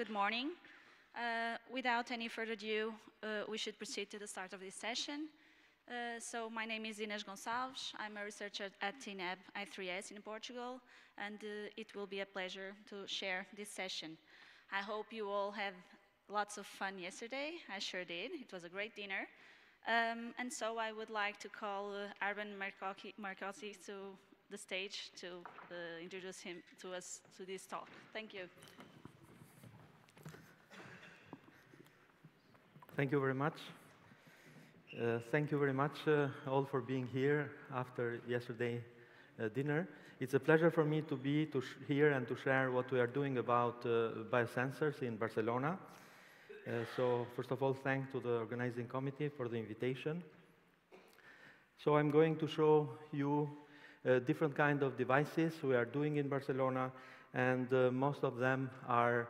Good morning. Without any further ado, we should proceed to the start of this session. So my name is Inês Gonçalves. I'm a researcher at TNAB I3S in Portugal, and it will be a pleasure to share this session. I hope you all had lots of fun yesterday. I sure did. It was a great dinner. And so I would like to call Arben Merkoçi to the stage to introduce him to us to this talk. Thank you. Thank you very much. Thank you very much all for being here after yesterday dinner. It's a pleasure for me to be here and to share what we are doing about biosensors in Barcelona. So first of all, thanks to the organizing committee for the invitation. So I'm going to show you different kind of devices we are doing in Barcelona, and most of them are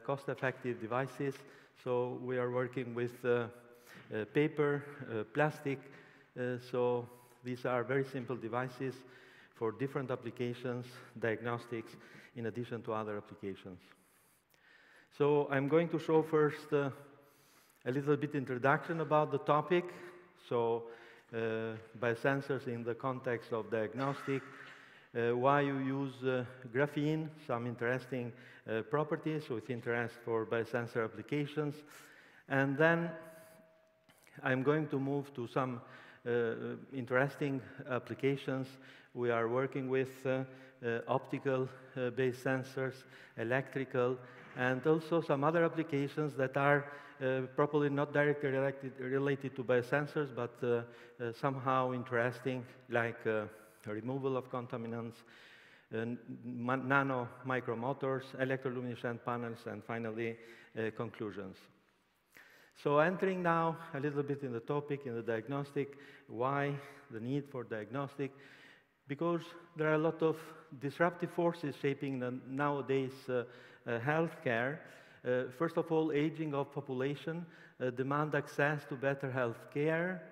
cost-effective devices. So we are working with paper, plastic. So these are very simple devices for different applications, diagnostics, in addition to other applications. So I'm going to show first a little bit introduction about the topic. So biosensors in the context of diagnostic, why you use graphene, some interesting properties with interest for biosensor applications. And then I'm going to move to some interesting applications. We are working with optical-based sensors, electrical, and also some other applications that are probably not directly related to biosensors, but somehow interesting, like removal of contaminants, nano micromotors, electroluminescent panels, and finally conclusions. So entering now a little bit in the topic, in the diagnostic, why the need for diagnostic? Because there are a lot of disruptive forces shaping the nowadays healthcare. First of all, aging of population demand access to better health care.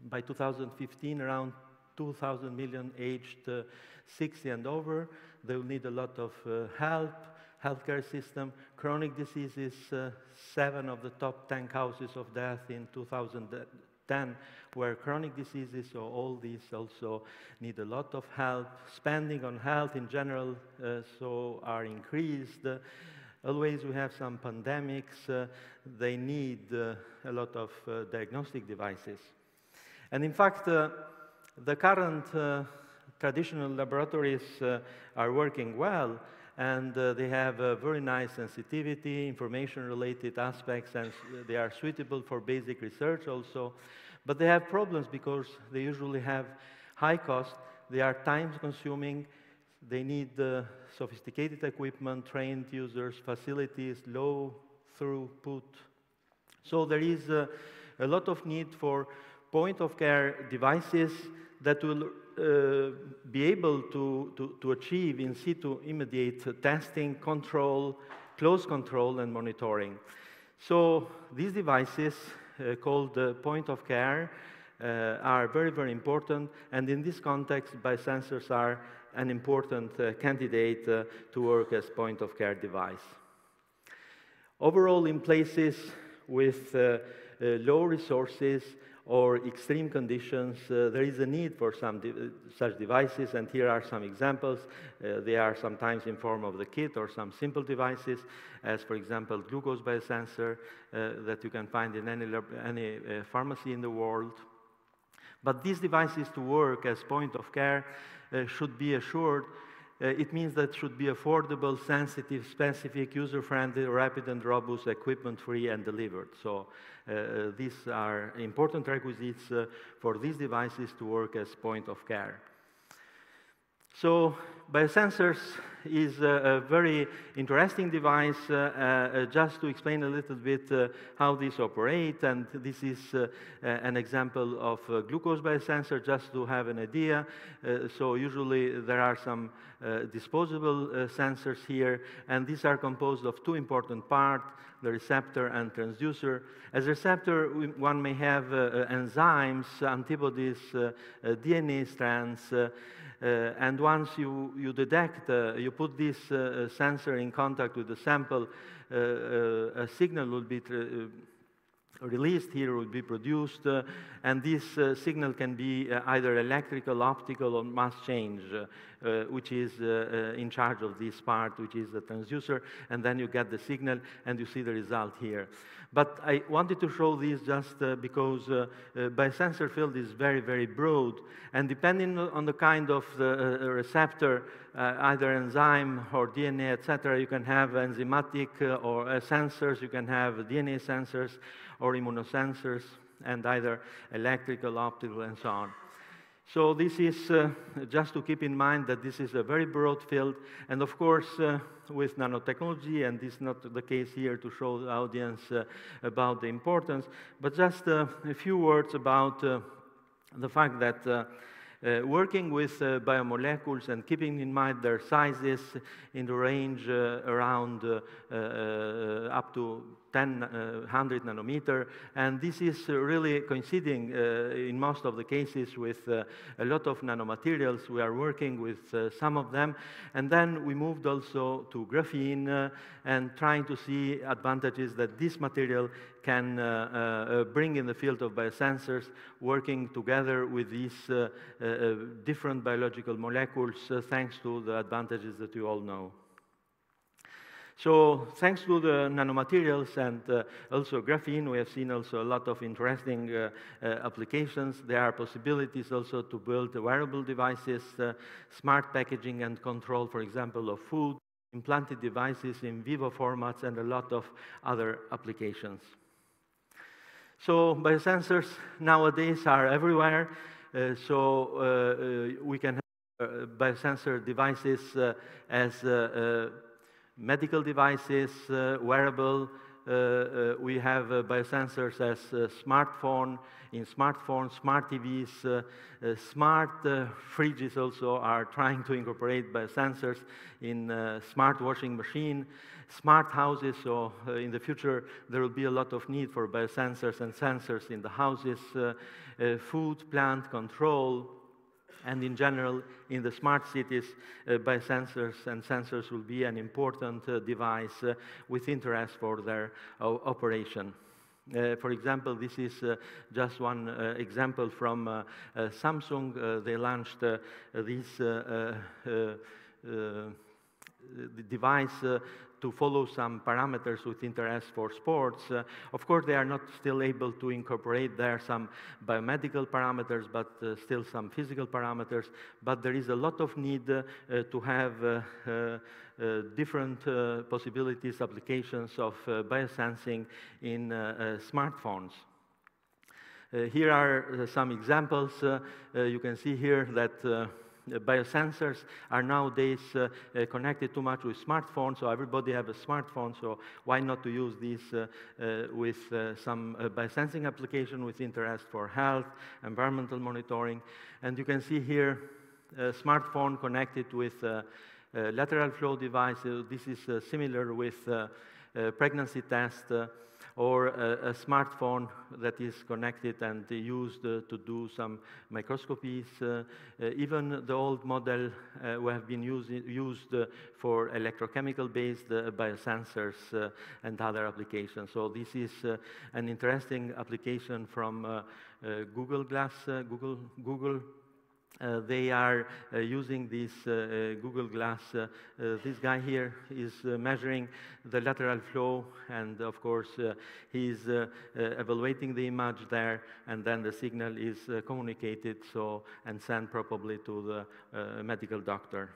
By 2015, around 2,000 million aged 60 and over. They will need a lot of help, healthcare system. Chronic diseases, 7 of the top 10 causes of death in 2010 were chronic diseases, so all these also need a lot of help. Spending on health in general so are increased. Always we have some pandemics. They need a lot of diagnostic devices. And in fact, the current traditional laboratories are working well, and they have very nice sensitivity, information-related aspects, and they are suitable for basic research also. But they have problems because they usually have high cost, they are time-consuming, they need sophisticated equipment, trained users, facilities, low throughput. So there is a lot of need for point-of-care devices that will be able to achieve in situ immediate testing, control, close control, and monitoring. So these devices, called point-of-care, are very, very important. And in this context, biosensors are an important candidate to work as point-of-care device. Overall, in places with low resources or extreme conditions, there is a need for some such devices, and here are some examples. They are sometimes in form of the kit or some simple devices, as for example, glucose biosensor that you can find in any pharmacy in the world. But these devices to work as point of care should be assured. It means that should be affordable, sensitive, specific, user-friendly, rapid and robust, equipment-free, and delivered. So these are important requisites for these devices to work as point of care. So biosensors is a very interesting device. Just to explain a little bit how these operate, and this is an example of a glucose biosensor, just to have an idea. So usually there are some disposable sensors here, and these are composed of 2 important parts, the receptor and transducer. As a receptor, one may have enzymes, antibodies, DNA strands, and once you you detect, you put this sensor in contact with the sample, a signal will be released here, will be produced, and this signal can be either electrical, optical, or mass change, which is in charge of this part, which is the transducer, and then you get the signal, and you see the result here. But I wanted to show this just because biosensor field is very, very broad, and depending on the kind of receptor, either enzyme or DNA, etc., you can have enzymatic or sensors, you can have DNA sensors or immunosensors, and either electrical, optical, and so on. So this is just to keep in mind that this is a very broad field, and of course, with nanotechnology, and this is not the case here to show the audience about the importance, but just a few words about the fact that working with biomolecules and keeping in mind their sizes in the range around up to 100 nanometer, and this is really coinciding in most of the cases with a lot of nanomaterials. We are working with some of them, and then we moved also to graphene and trying to see advantages that this material can bring in the field of biosensors, working together with these different biological molecules, thanks to the advantages that you all know. So thanks to the nanomaterials and also graphene, we have seen also a lot of interesting applications. There are possibilities also to build wearable devices, smart packaging and control, for example, of food, implanted devices in vivo formats, and a lot of other applications. So biosensors nowadays are everywhere. We can have biosensor devices as medical devices, wearable. We have biosensors as smartphone, in smartphones, smart TVs, smart fridges also are trying to incorporate biosensors in smart washing machine, smart houses. So in the future, there will be a lot of need for biosensors and sensors in the houses, food, plant control, and in general, in the smart cities, biosensors and sensors will be an important device with interest for their operation. For example, this is just one example from Samsung. They launched this device to follow some parameters with interest for sports. Of course, they are not still able to incorporate there some biomedical parameters, but still some physical parameters. But there is a lot of need to have different possibilities, applications of biosensing in smartphones. Here are some examples. You can see here that biosensors are nowadays connected too much with smartphones, so everybody has a smartphone, so why not to use this with some biosensing application with interest for health, environmental monitoring. And you can see here a smartphone connected with lateral flow device. This is similar with pregnancy test, or a smartphone that is connected and used to do some microscopies. Even the old model we have been used for electrochemical-based biosensors and other applications. So this is an interesting application from Google Glass. Google. They are using this Google Glass. This guy here is measuring the lateral flow, and of course he's evaluating the image there, and then the signal is communicated and sent probably to the medical doctor.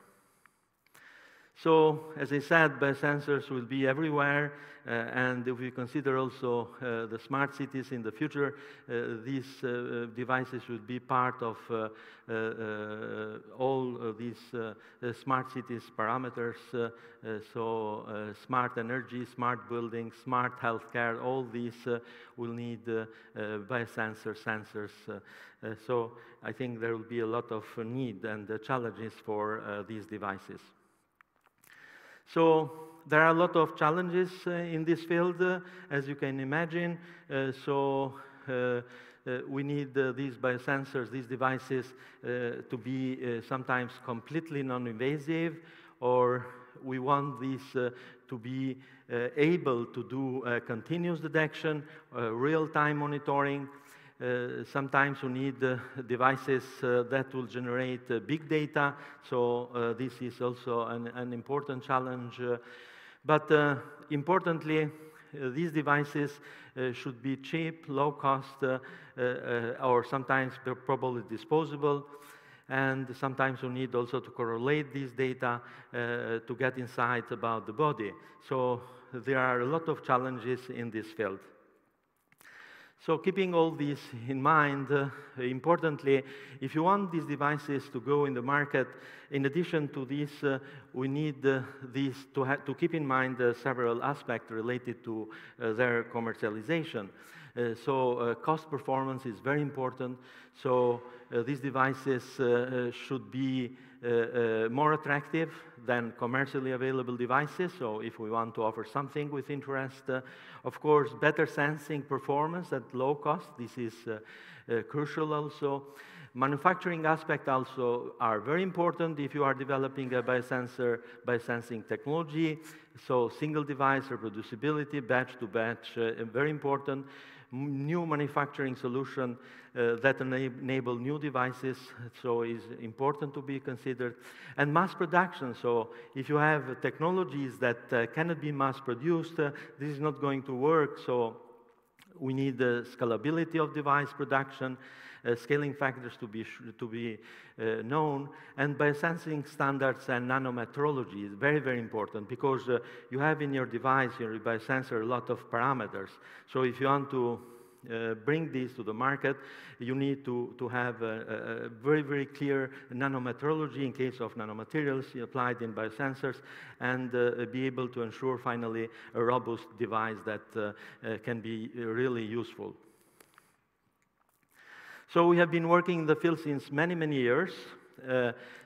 So, as I said, biosensors will be everywhere, and if we consider also the smart cities in the future, these devices will be part of all these smart cities parameters, smart energy, smart buildings, smart healthcare, all these will need sensors. So I think there will be a lot of need and challenges for these devices. So there are a lot of challenges in this field, as you can imagine. we need these biosensors, these devices, to be sometimes completely non-invasive, or we want these to be able to do continuous detection, real-time monitoring. Sometimes we need devices that will generate big data, so this is also an important challenge. But importantly, these devices should be cheap, low cost, or sometimes probably disposable. And sometimes we need also to correlate these data to get insights about the body. So there are a lot of challenges in this field. So keeping all this in mind, importantly, if you want these devices to go in the market, in addition to this, we need these to keep in mind several aspects related to their commercialization. Cost performance is very important. So these devices should be more attractive than commercially available devices. So if we want to offer something with interest, of course, better sensing performance at low cost. This is crucial also. Manufacturing aspects also are very important if you are developing a biosensing technology. So single device reproducibility, batch to batch, very important. New manufacturing solution that enable new devices, so is important to be considered. And mass production, so if you have technologies that cannot be mass produced, this is not going to work, so we need the scalability of device production, scaling factors to be known, and biosensing standards and nanometrology is very, very important because you have in your device, your biosensor, a lot of parameters. So if you want to bring these to the market, you need to have a very, very clear nanometrology in case of nanomaterials applied in biosensors, and be able to ensure finally a robust device that can be really useful. So we have been working in the field since many, many years.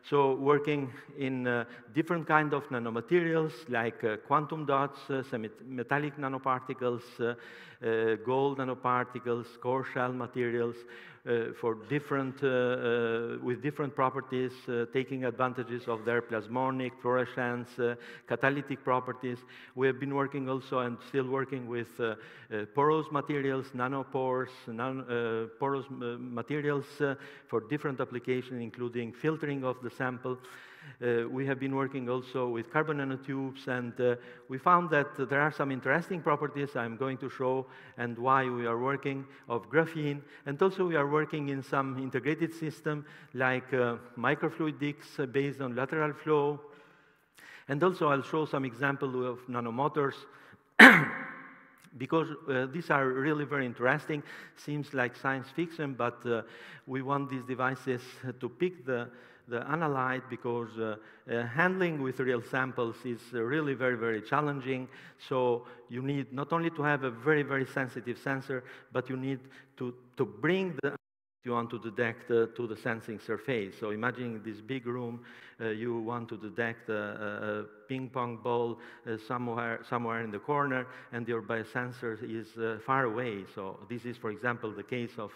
So working in different kind of nanomaterials like quantum dots, semi-metallic nanoparticles, gold nanoparticles, core shell materials for different, with different properties, taking advantages of their plasmonic, fluorescence, catalytic properties. We have been working also and still working with porous materials, nanopores, porous materials for different applications, including filtering of the sample. We have been working also with carbon nanotubes, and we found that there are some interesting properties I'm going to show and why we are working of graphene. And also we are working in some integrated system like microfluidics based on lateral flow. And also I'll show some examples of nanomotors because these are really very interesting. Seems like science fiction, but we want these devices to pick the analyte because handling with real samples is really very, very challenging. So you need not only to have a very, very sensitive sensor, but you need to bring the you want to detect to the sensing surface. So imagine this big room, you want to detect a ping pong ball somewhere in the corner, and your biosensor is far away. So this is, for example, the case of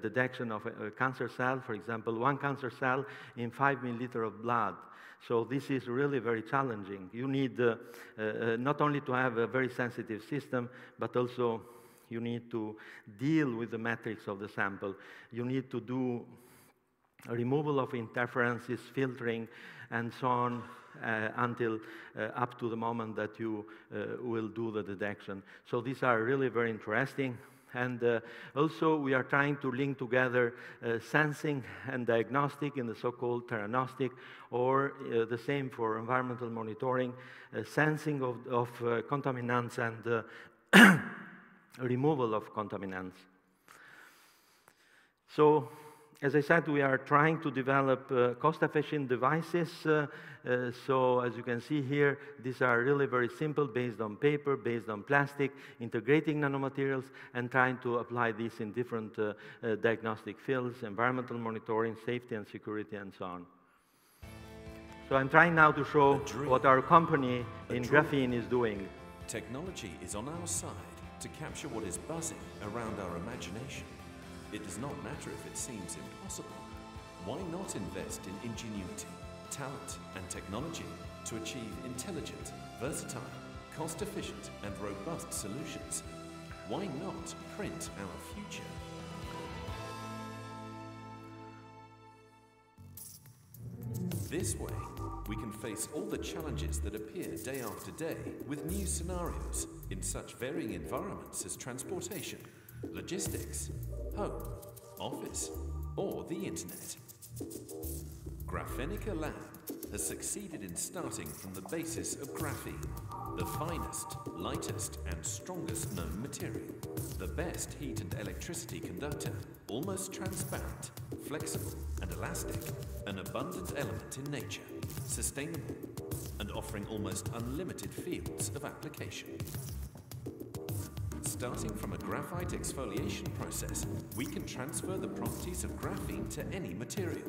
detection of a cancer cell. For example, one cancer cell in 5 milliliters of blood. So this is really very challenging. You need not only to have a very sensitive system, but also you need to deal with the metrics of the sample. You need to do a removal of interferences, filtering, and so on until up to the moment that you will do the detection. So these are really very interesting. And also we are trying to link together sensing and diagnostic in the so-called theranostic, or the same for environmental monitoring, sensing of contaminants and removal of contaminants. So, as I said, we are trying to develop cost-efficient devices. So, as you can see here, these are really very simple, based on paper, based on plastic, integrating nanomaterials, and trying to apply this in different diagnostic fields, environmental monitoring, safety and security, and so on. So, I'm trying now to show what our company in graphene is doing. Technology is on our side to capture what is buzzing around our imagination. It does not matter if it seems impossible. Why not invest in ingenuity, talent, and technology to achieve intelligent, versatile, cost-efficient, and robust solutions? Why not print our future? This way, we can face all the challenges that appear day after day with new scenarios in such varying environments as transportation, logistics, home, office, or the internet. Graphene Lab has succeeded in starting from the basis of graphene, the finest, lightest, and strongest known material, the best heat and electricity conductor, almost transparent, flexible and elastic, an abundant element in nature, sustainable, and offering almost unlimited fields of application. Starting from a graphite exfoliation process, we can transfer the properties of graphene to any material,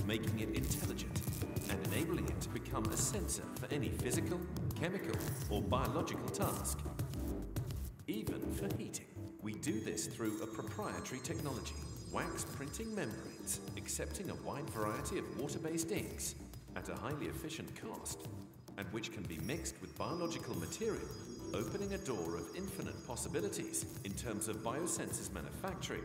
making it intelligent and enabling it to become a sensor for any physical, chemical, or biological task. Even for heating. We do this through a proprietary technology, wax printing membranes, accepting a wide variety of water-based inks at a highly efficient cost, and which can be mixed with biological material, opening a door of infinite possibilities in terms of biosensors manufacturing.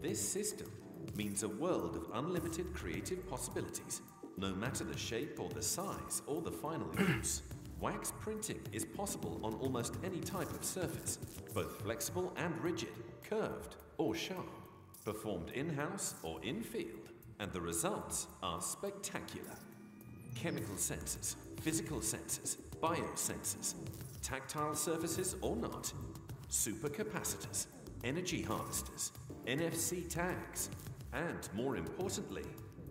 This system means a world of unlimited creative possibilities, no matter the shape or the size or the final use. Wax printing is possible on almost any type of surface, both flexible and rigid, curved or sharp, performed in-house or in-field, and the results are spectacular. Chemical sensors, physical sensors, biosensors, tactile surfaces or not, supercapacitors, energy harvesters, NFC tags, and more importantly,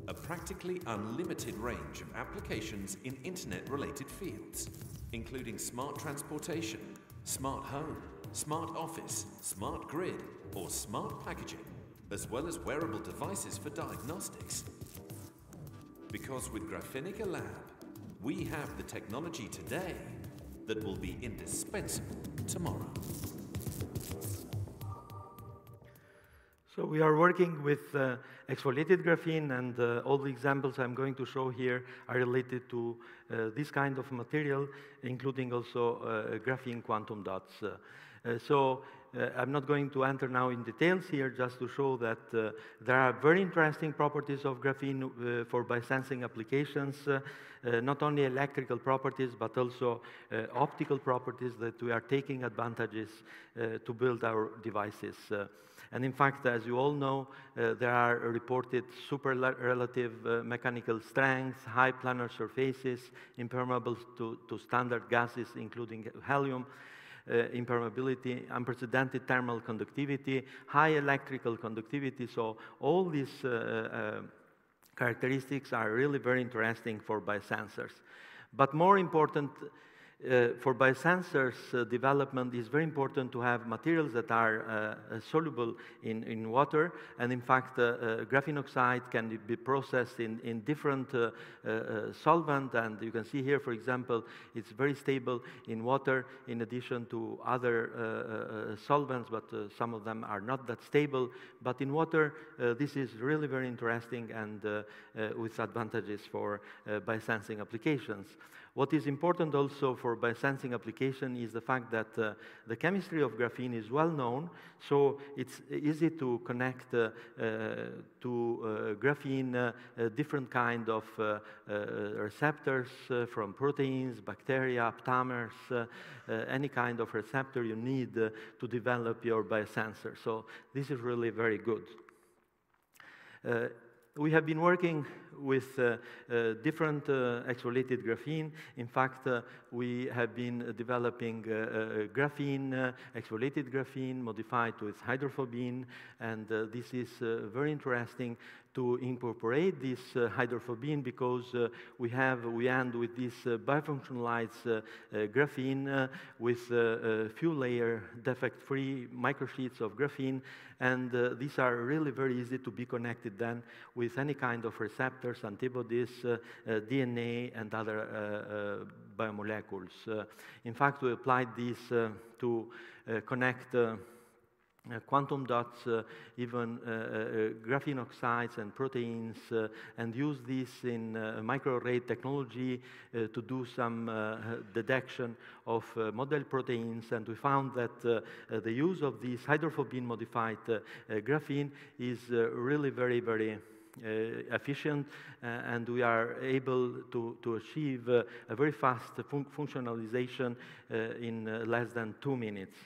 a practically unlimited range of applications in internet-related fields, including smart transportation, smart home, smart office, smart grid, or smart packaging, as well as wearable devices for diagnostics. Because with Graphene Lab, we have the technology today that will be indispensable tomorrow. So we are working with exfoliated graphene, and all the examples I'm going to show here are related to this kind of material, including also graphene quantum dots. I'm not going to enter now in details here, just to show that there are very interesting properties of graphene for biosensing applications, not only electrical properties, but also optical properties that we are taking advantages to build our devices. And in fact, as you all know, there are reported superlative mechanical strength, high planar surfaces, impermeable to standard gases, including helium, impermeability, unprecedented thermal conductivity, high electrical conductivity. So all these characteristics are really very interesting for biosensors. But more important, for biosensors development, is very important to have materials that are soluble in water. And in fact, graphene oxide can be processed in different solvent. And you can see here, for example, it's very stable in water in addition to other solvents, but some of them are not that stable. But in water, this is really very interesting and with advantages for biosensing applications. What is important also for biosensing application is the fact that the chemistry of graphene is well known, so it's easy to connect to graphene different kind of receptors from proteins, bacteria, aptamers, any kind of receptor you need to develop your biosensor. So this is really very good. We have been working with different exfoliated graphene. In fact, we have been developing graphene, exfoliated graphene modified with hydrophobine, and this is very interesting to incorporate this hydrophobine because we end with this bifunctionalized graphene with few layer defect-free microsheets of graphene, and these are really very easy to be connected then with any kind of receptors, antibodies, DNA, and other biomolecules. In fact, we applied this to connect quantum dots, even graphene oxides and proteins, and use this in microarray technology to do some detection of model proteins. And we found that the use of this hydrophobine-modified graphene is really very, very efficient, and we are able to achieve a very fast functionalization in less than 2 minutes.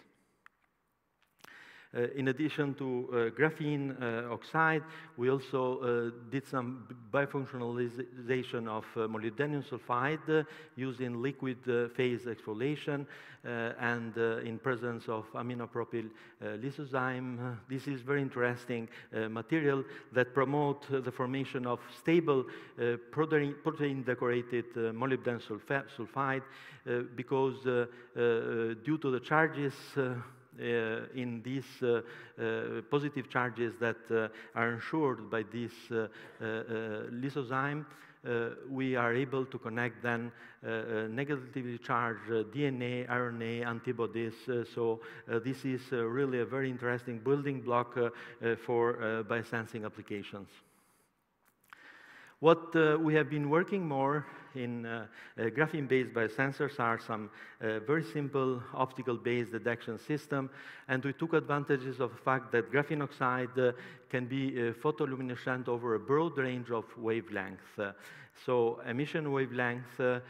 In addition to graphene oxide, we also did some bifunctionalization of molybdenum sulfide using liquid phase exfoliation and in presence of aminopropyl lysozyme. This is very interesting material that promote the formation of stable protein-decorated molybdenum sulfide because due to the charges in these positive charges that are ensured by this lysozyme, we are able to connect then negatively charged DNA, RNA, antibodies. So this is really a very interesting building block for biosensing applications. What we have been working more in graphene-based biosensors are some very simple optical-based detection system, and we took advantages of the fact that graphene oxide can be photoluminescent over a broad range of wavelengths. So emission wavelengths,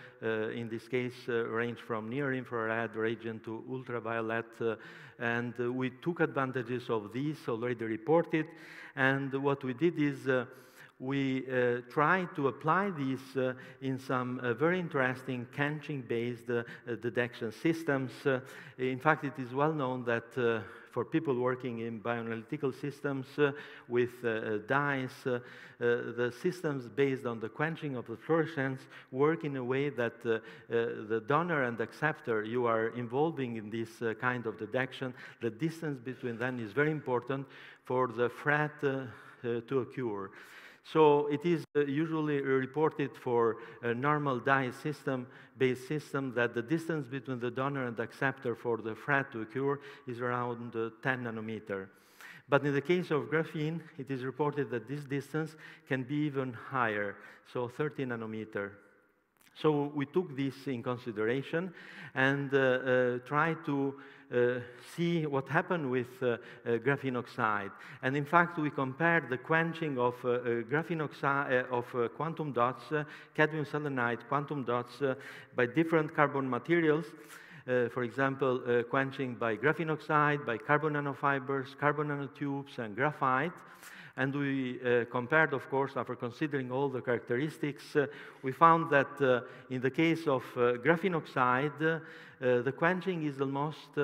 in this case, range from near-infrared region to ultraviolet, and we took advantages of these already reported, and what we did is we try to apply this in some very interesting quenching-based detection systems. In fact, it is well known that for people working in bioanalytical systems with dyes, the systems based on the quenching of the fluorescence work in a way that the donor and acceptor you are involving in this kind of detection, the distance between them is very important for the threat to occur. So it is usually reported for a normal dye system-based system that the distance between the donor and the acceptor for the threat to occur is around 10 nanometer. But in the case of graphene, it is reported that this distance can be even higher, so 30 nanometer. So we took this in consideration and tried to see what happened with graphene oxide. And in fact, we compared the quenching of graphene oxide, of quantum dots, cadmium selenide quantum dots by different carbon materials. For example, quenching by graphene oxide, by carbon nanofibers, carbon nanotubes, and graphite. And we compared, of course, after considering all the characteristics, we found that in the case of graphene oxide, the quenching is almost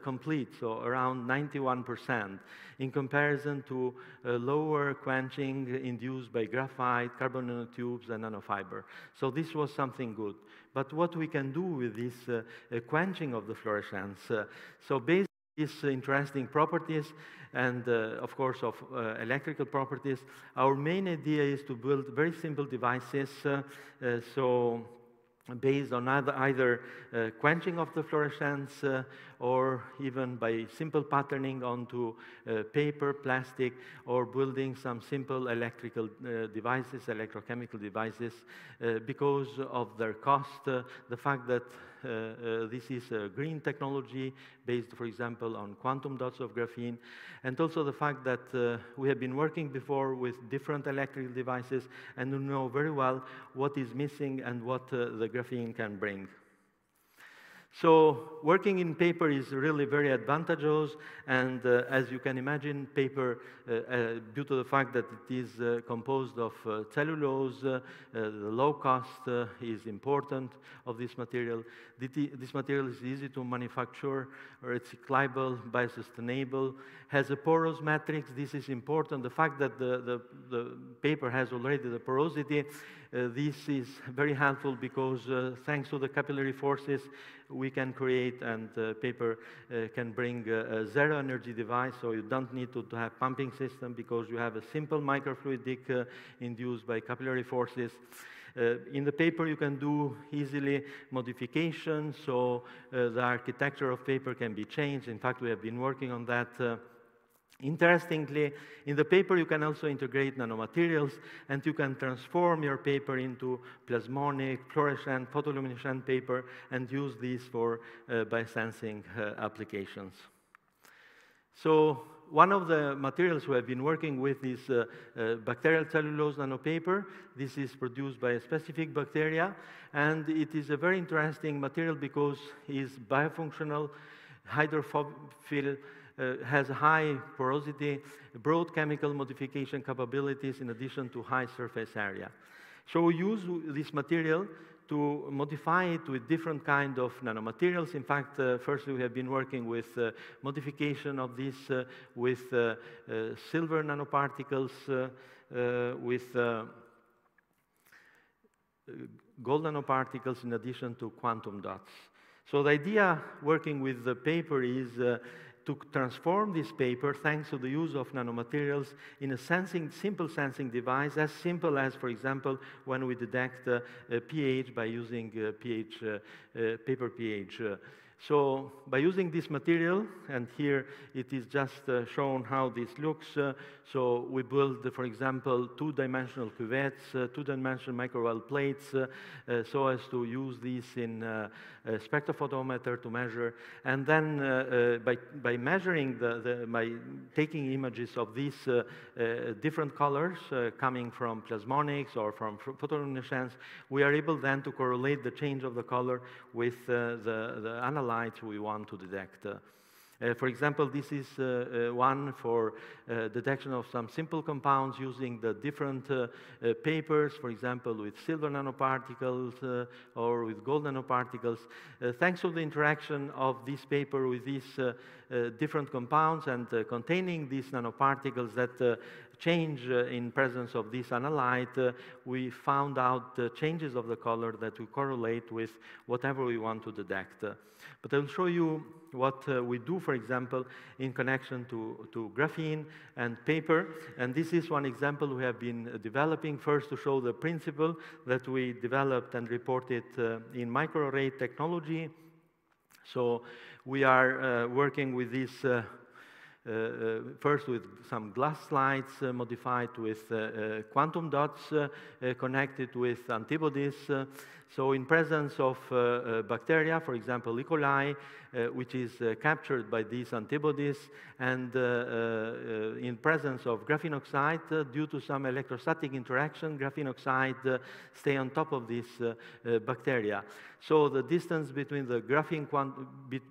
complete, so around 91%, in comparison to lower quenching induced by graphite, carbon nanotubes, and nanofiber. So this was something good. But what we can do with this quenching of the fluorescence? So based on these interesting properties, and of course of electrical properties, our main idea is to build very simple devices, so based on either quenching of the fluorescence or even by simple patterning onto paper, plastic, or building some simple electrical devices, electrochemical devices, because of their cost, the fact that this is a green technology based, for example, on quantum dots of graphene, and also the fact that we have been working before with different electrical devices and we know very well what is missing and what the graphene can bring. So working in paper is really very advantageous, and as you can imagine, paper, due to the fact that it is composed of cellulose, the low cost is important of this material. This material is easy to manufacture, recyclable, biosustainable, has a porous matrix. This is important. The fact that the paper has already the porosity, this is very helpful because thanks to the capillary forces, we can create, and paper can bring a zero energy device, so you don't need to have pumping system because you have a simple microfluidic induced by capillary forces. In the paper, you can do easily modifications, so the architecture of paper can be changed. In fact, we have been working on that Interestingly, in the paper you can also integrate nanomaterials, and you can transform your paper into plasmonic, fluorescent, photoluminescent paper, and use these for biosensing applications. So one of the materials we have been working with is bacterial cellulose nanopaper. This is produced by a specific bacteria, and it is a very interesting material because it is biofunctional, hydrophile, has high porosity, broad chemical modification capabilities in addition to high surface area. So we use this material to modify it with different kind of nanomaterials. In fact, firstly, we have been working with modification of this with silver nanoparticles, with gold nanoparticles in addition to quantum dots. So the idea working with the paper is to transform this paper thanks to the use of nanomaterials in a simple sensing device, as simple as, for example, when we detect pH by using paper pH. So by using this material, and here it is just shown how this looks. So we build, for example, two-dimensional cuvettes, two-dimensional microwell plates, so as to use these in a spectrophotometer to measure. And then by measuring, by taking images of these different colors coming from plasmonics or from photoluminescence, we are able then to correlate the change of the color with the analytes we want to detect. For example, this is one for detection of some simple compounds using the different papers, for example, with silver nanoparticles or with gold nanoparticles. Thanks to the interaction of this paper with these different compounds and containing these nanoparticles that change in presence of this analyte, we found out changes of the color that we correlate with whatever we want to detect. But I'll show you what we do, for example, in connection to graphene and paper. And this is one example we have been developing, first to show the principle that we developed and reported in microarray technology. So we are working with this first with some glass slides modified with quantum dots connected with antibodies. So in presence of bacteria, for example, E. coli, which is captured by these antibodies, and in presence of graphene oxide, due to some electrostatic interaction, graphene oxide stay on top of this bacteria. So the distance between the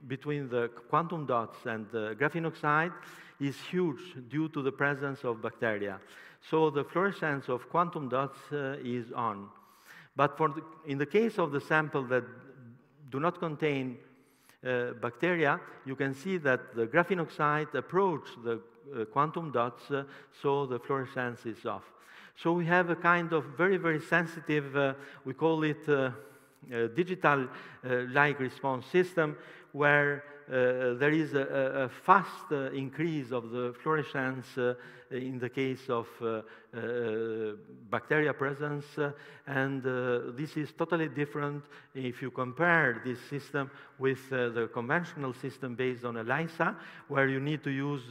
between the quantum dots and the graphene oxide is huge due to the presence of bacteria. So the fluorescence of quantum dots is on. But in the case of the sample that do not contain bacteria, you can see that the graphene oxide approach the quantum dots, so the fluorescence is off. So we have a kind of very, very sensitive, we call it digital light response system, where there is a fast increase of the fluorescence in the case of bacteria presence, and this is totally different if you compare this system with the conventional system based on ELISA, where you need to use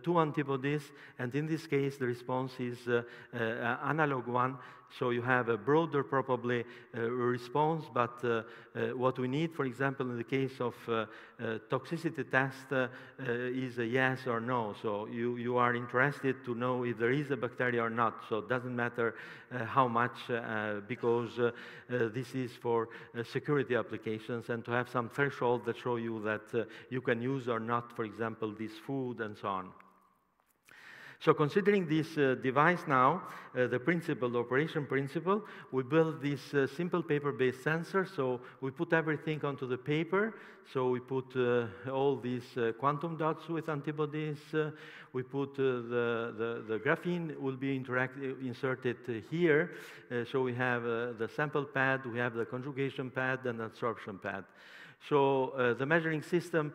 two antibodies, and in this case the response is analog one. So you have a broader, probably, response, but what we need, for example, in the case of toxicity test is a yes or no. So you are interested to know if there is a bacteria or not. So it doesn't matter how much, because this is for security applications, and to have some threshold that show you that you can use or not, for example, this food and so on. So considering this device now, the principle, the operation principle, we build this simple paper-based sensor. So we put everything onto the paper. So we put all these quantum dots with antibodies. We put the graphene will be inserted here. So we have the sample pad, we have the conjugation pad, and the absorption pad. So the measuring system